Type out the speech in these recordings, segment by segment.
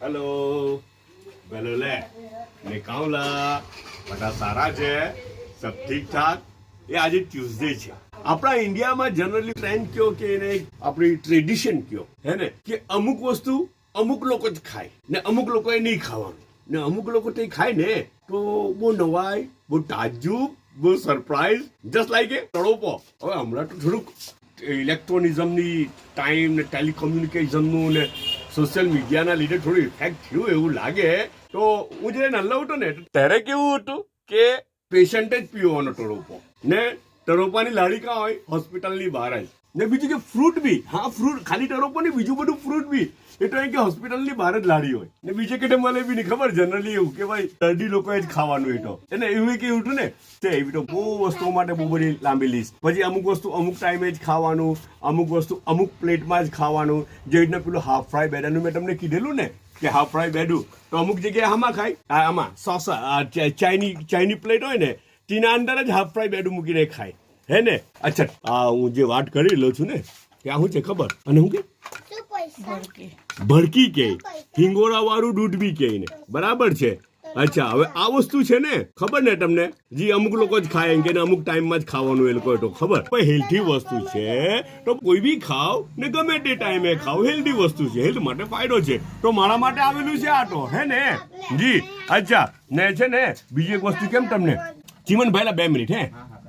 hello बोलो ले मैं कहूँ ला બધા સારા છે सब ठीक ठाक એ આજે ટ્યુઝડે છે આપણા ઇન્ડિયામાં જનરલી ટ્રેન્ડ કયો કે એને આપણી ટ્રેડિશન કયો હે ને કે અમુક વસ્તુ અમુક લોકો જ ખાય ને અમુક લોકોએ નહીં ખાવાનું ને અમુક લોકો તે ખાય ને તો બહુ નવાઈ બહુ તાજુબ બહુ સરપ્રાઈઝ જસ્ટ લાઈક એ તળોપો હવે હમણાં તો થોડુંક ઇલેક્ટ્રોનિઝમની ટાઈમ ને ટેલિકોમ્યુનિકેશનનું ને સોશિયલ મીડિયાના લીધે થોડું ઇફેક્ટ થયું એવું લાગે તો હું જ્યારે નાનો હતો ને ત્યારે કેવું હતું કે પેશન્ટે જ પીવાનો ટરોપો ને ટરોપાની લાડી કાં હોય હોસ્પિટલની બહાર જ ને બીજું કે ફ્રૂટ બી હા ફ્રૂટ ખાલી ટરોપો નહીં બીજું બધું ફ્રૂટ બી એ તો કે હોસ્પિટલની બહાર જ લાડી હોય ને બીજે કે મને બી નહીં ખબર જનરલી એવું કે ભાઈ દર્દી લોકોએ જ ખાવાનું એ તો એને એવું કેવું હતું ને તે એવી તો બહુ વસ્તુઓ માટે બહુ બધી લાંબી લિસ્ટ પછી અમુક વસ્તુ અમુક ટાઈમે જ ખાવાનું અમુક વસ્તુ અમુક પ્લેટમાં જ ખાવાનું જે રીતના પેલું હાફ ફ્રાય બેડાનું મેં તમને કીધેલું ને કે હાફ ફ્રાય બેડું તો અમુક જગ્યાએ આમાં ખાય આમાં સોસ ચાઇની પ્લેટ હોય ને તેના અંદર જ હાફ ફ્રાય બેડું મૂકીને ખાય હે ને અચ્છા હું જે વાત કરી લઉં છું ને ત્યાં શું છે ખબર અને હું કે ભડકી કે હિંગોળા વાળું દૂધ બી કે ને બરાબર છે અચ્છા હવે આ વસ્તુ છે ને ખબર ને તમને જી અમુક લોકો જ ખાય કે અમુક ટાઈમમાં જ ખાવાનું એ લોકો તો ખબર પણ હેલ્ધી વસ્તુ છે તો કોઈ બી ખાવ ને ગમે તે ટાઈમે ખાવ હેલ્ધી વસ્તુ છે હેલ્થ માટે ફાયદો છે તો મારા માટે આવેલું છે આ તો હે ને જી અચ્છા ને છે ને બીજી એક વસ્તુ કેમ તમને ચીમનભાઈ 2 મિનિટ હે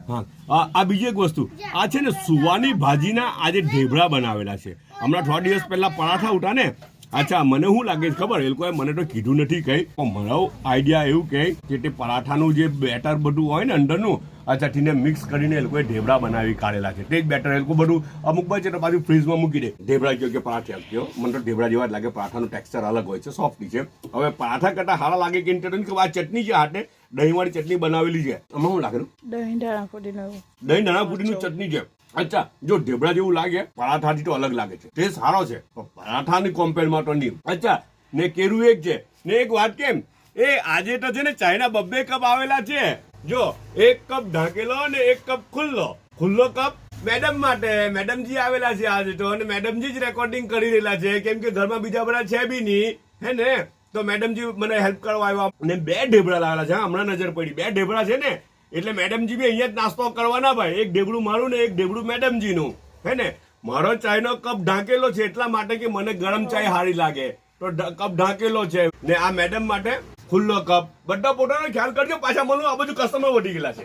હા આ બીજી એક વસ્તુ આ છે ને સુવાની ભાજીના આજે ઢેબરા બનાવેલા છે હમણાં થોડા દિવસ પહેલા પરાઠા ઉઠા ને અચ્છા મને શું લાગે છે ખબર એ લોકોએ મને તો કીધું નથી કઈ પણ મારો આઈડિયા એવું કહે કે તે પરાઠાનું જે બેટર બધું હોય ને અંદરનું અચ્છા તેને મિક્સ કરીને એ લોકોએ ઢેબરા બનાવી કાઢેલા છે તે જ બેટર એ લોકો બધું અમુક બચે તો પાછું ફ્રીજમાં મૂકી દે ઢેબરા કયો કે પરાઠા કયો મને તો ઢેબરા જેવા જ લાગે પરાઠાનું ટેક્સચર અલગ હોય છે સોફ્ટી છે હવે પરાઠા કરતા સારા લાગે કે કે આ ચટણી છે હાટે દહીંવાળી ચટણી બનાવેલી છે આમાં શું લાગેલું દહીં ધાણા ફૂટીનું ચટણી છે અચ્છા જો ઢેબરા જેવું લાગે પરાઠાથી તો અલગ લાગે છે તે સારો છે પરાઠાની કોમ્પેરમાં તો નહીં અચ્છા ને કેરું એક છે ને એક વાત કેમ એ આજે તો છે ને ચાઇના 2 કપ આવેલા છે જો એક કપ ઢાંકેલો ને એક કપ ખુલ્લો કપ મેડમ માટે મેડમજી આવેલા છે આજે તો અને મેડમજી જ રેકોર્ડિંગ કરી રહેલા છે કેમ કે ઘરમાં બીજા બધા છે બી નહીં હે ને તો મેડમજી મને હેલ્પ કરવા આવ્યા અને 2 ઢેબરા લાવેલા છે હમણાં નજર પડી 2 ઢેબરા છે ને એટલે મેડમજી બી અહીંયા જ નાસ્તો કરવાના ભાઈ એક ઢેબડું મારું ને એક ઢેબડું મેડમજીનું હે ને મારો ચાયનો કપ ઢાંકેલો છે એટલા માટે કે મને ગરમ ચાય સારી લાગે તો કપ ઢાંકેલો છે ને આ મેડમ માટે ખુલ્લો કપ બધા પોતાનો ખ્યાલ કરજો પાછા મળું આ બધું કસ્ટમર વધી ગયેલા છે